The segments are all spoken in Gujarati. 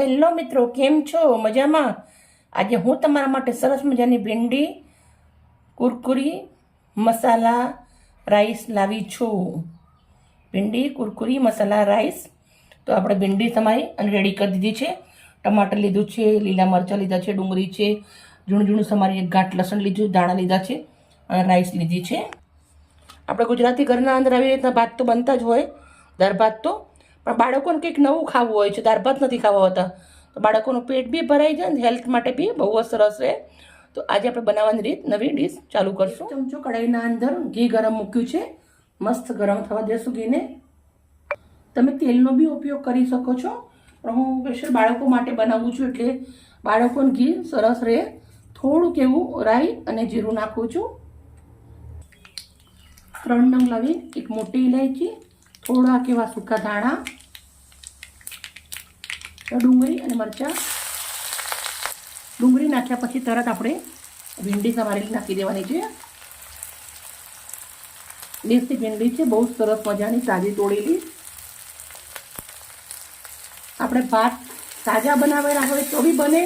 હેલો મિત્રો, કેમ છો? મજામાં? આજે હું તમારા માટે સરસ મજાની ભીંડી કુરકુરી મસાલા રાઈસ લાવી છું. ભીંડી કુરકુરી મસાલા રાઈસ. તો આપણે ભીંડી સમારી અને રેડી કરી દીધી છે. ટમાટર લીધું છે, લીલા મરચાં લીધા છે, ડુંગળી છે, ઝીણું ઝીણું સમારી એક ગાંઠ લસણ લીધું, દાણા લીધા છે અને રાઈસ લીધી છે. આપણે ગુજરાતી ઘરના અંદર આવી રીતના ભાત તો બનતા જ હોય, દાળ ભાત તો. પણ બાળકોને કંઈક નવું ખાવું હોય છે, દાળ ભાત નથી ખાવા હોતા, તો બાળકોનું પેટ બી ભરાઈ જાય અને હેલ્થ માટે બી બહુ જ સરસ રહે. તો આજે આપણે બનાવવાની રીત નવી ડીશ ચાલુ કરશું. ચમચો કઢાઈના અંદર ઘી ગરમ મૂક્યું છે, મસ્ત ગરમ થવા દેશું ઘીને. તમે તેલનો બી ઉપયોગ કરી શકો છો, પણ હું સ્પેશિયલ બાળકો માટે બનાવું છું એટલે બાળકોને ઘી સરસ રહે. થોડુંક એવું રાઈ અને જીરું નાખું છું. 3 નંગ લવિંગ, એક મોટી ઇલાયચી, થોડા કેવા સૂકા ધાણા, ડુંગળી અને મરચાં. ડુંગળી નાખ્યા પછી તરત આપણે ભીંડી સમારેલી નાખી દેવાની છે. દેશી ભીંડી છે, બહુ સરસ મજાની તાજી તોડેલી. આપણે ભાત તાજા બનાવેલા હોય તો બી બને,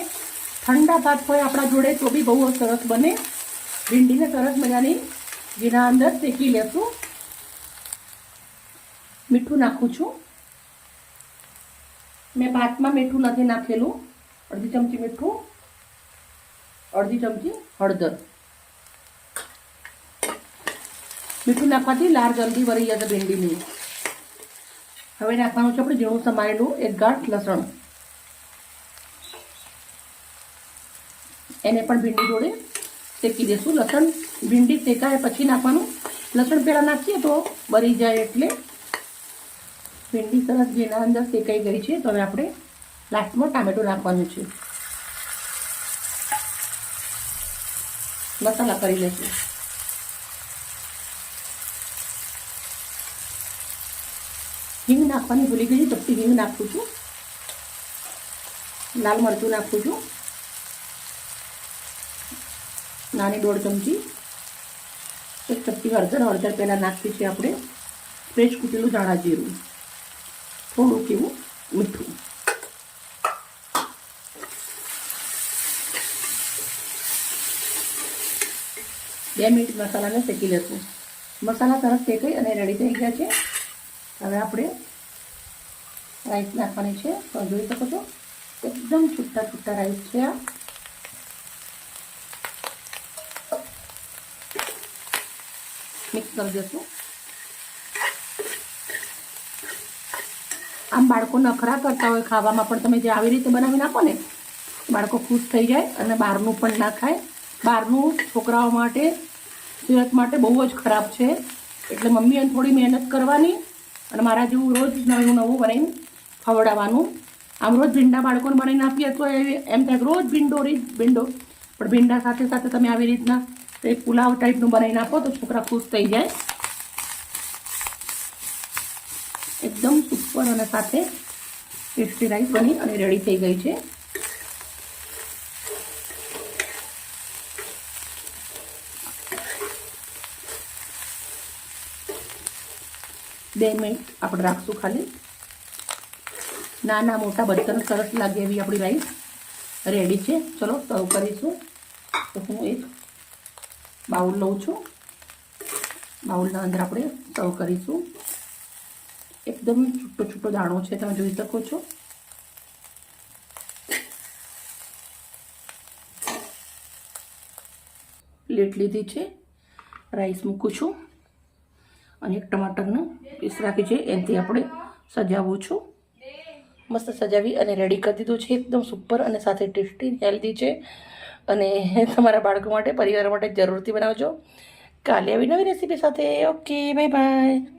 ઠંડા ભાત હોય આપણા જોડે તો બી બહુ સરસ બને. ભીંડીને સરસ મજાની ઘીના અંદર શેકી લેશું. મીઠું નાખું છું. મેં ભાતમાં મીઠું નથી નાખેલું. અડધી ચમચી મીઠું, અડધી ચમચી હળદર. મીઠું નાખવાથી લાર જલ્દી વળી જશે ભીંડીની. હવે નાખવાનું છે આપણે ઝીણું સમારેલું એક ગાંઠ લસણ. એને પણ ભીંડી જોડે શેકી દેશું. લસણ ભીંડી શેકાય પછી નાખવાનું. લસણ પહેલાં નાખીએ તો બળી જાય એટલે. ભીંડી સરસ ઘીના અંદર શેકાઈ ગઈ છે. તો હવે આપણે લાસ્ટમાં ટામેટું નાખવાનું છે. મસાલા કરી લઈશું. હિંગ નાખવાની ભૂલી ગઈ, ચપટી હિંગ નાખું છું. લાલ મરચું નાખું છું, નાની 1.5 ચમચી. એક ચપટી હળદર પહેલાં નાખવી છે આપણે. ફ્રેશ કૂટેલું ધાણા જીરું, થોડુંક એવું મીઠું. બે મિનિટ મસાલાને શેકી લેશું. મસાલા સરસ શેકાઈ અને રેડી થઈ ગયા છે. હવે આપણે રાઈસ નાખવાની છે. તો જોઈ શકો છો એકદમ છૂટા છૂટા રાઈસ છે આ. મિક્સ કરી દઈશું. આમ બાળકો નખરા કરતા હોય ખાવામાં, પણ તમે જે આવી રીતે બનાવીને આપો ને, બાળકો ખુશ થઈ જાય અને બહારનું પણ ના ખાય. બહારનું છોકરાઓ માટે સેહત માટે બહુ જ ખરાબ છે. એટલે મમ્મીએ થોડી મહેનત કરવાની અને મારા જેવું રોજ નવું નવું બનાવીને ખવડાવવાનું. આમ રોજ ભીંડા બાળકોને બનાવીને આપીએ તો એમ થાય રોજ ભીંડો ભીંડો, પણ ભીંડા સાથે સાથે તમે આવી રીતના એક પુલાવ ટાઈપનું બનાવીને આપો તો છોકરા ખુશ થઈ જાય. એકદમ સુપર અને સાથે ટેસ્ટી રાઈસ બની અને રેડી થઈ ગઈ છે. બે મિનિટ આપણે રાખશું ખાલી. નાના મોટા બધાને સરસ લાગે એવી આપણી રાઈસ રેડી છે. ચલો સર્વ કરીશું. તો હું એક બાઉલ લઉં છું. બાઉલના અંદર આપણે સર્વ કરીશું. એકદમ છૂટો છૂટો દાણો છે, તમે જોઈ શકો છો. પ્લેટ લીધી છે, રાઈસ મૂકું છું અને એક ટમાટરનું પીસ રાખી છે, એનાથી આપણે સજાવું છું. મસ્ત સજાવી અને રેડી કરી દીધું છે. એકદમ સુપર અને સાથે ટેસ્ટી હેલ્ધી છે. અને તમારા બાળકો માટે, પરિવાર માટે જરૂરથી બનાવજો. કાલે આવી નવી રેસીપી સાથે. Okay, bye bye.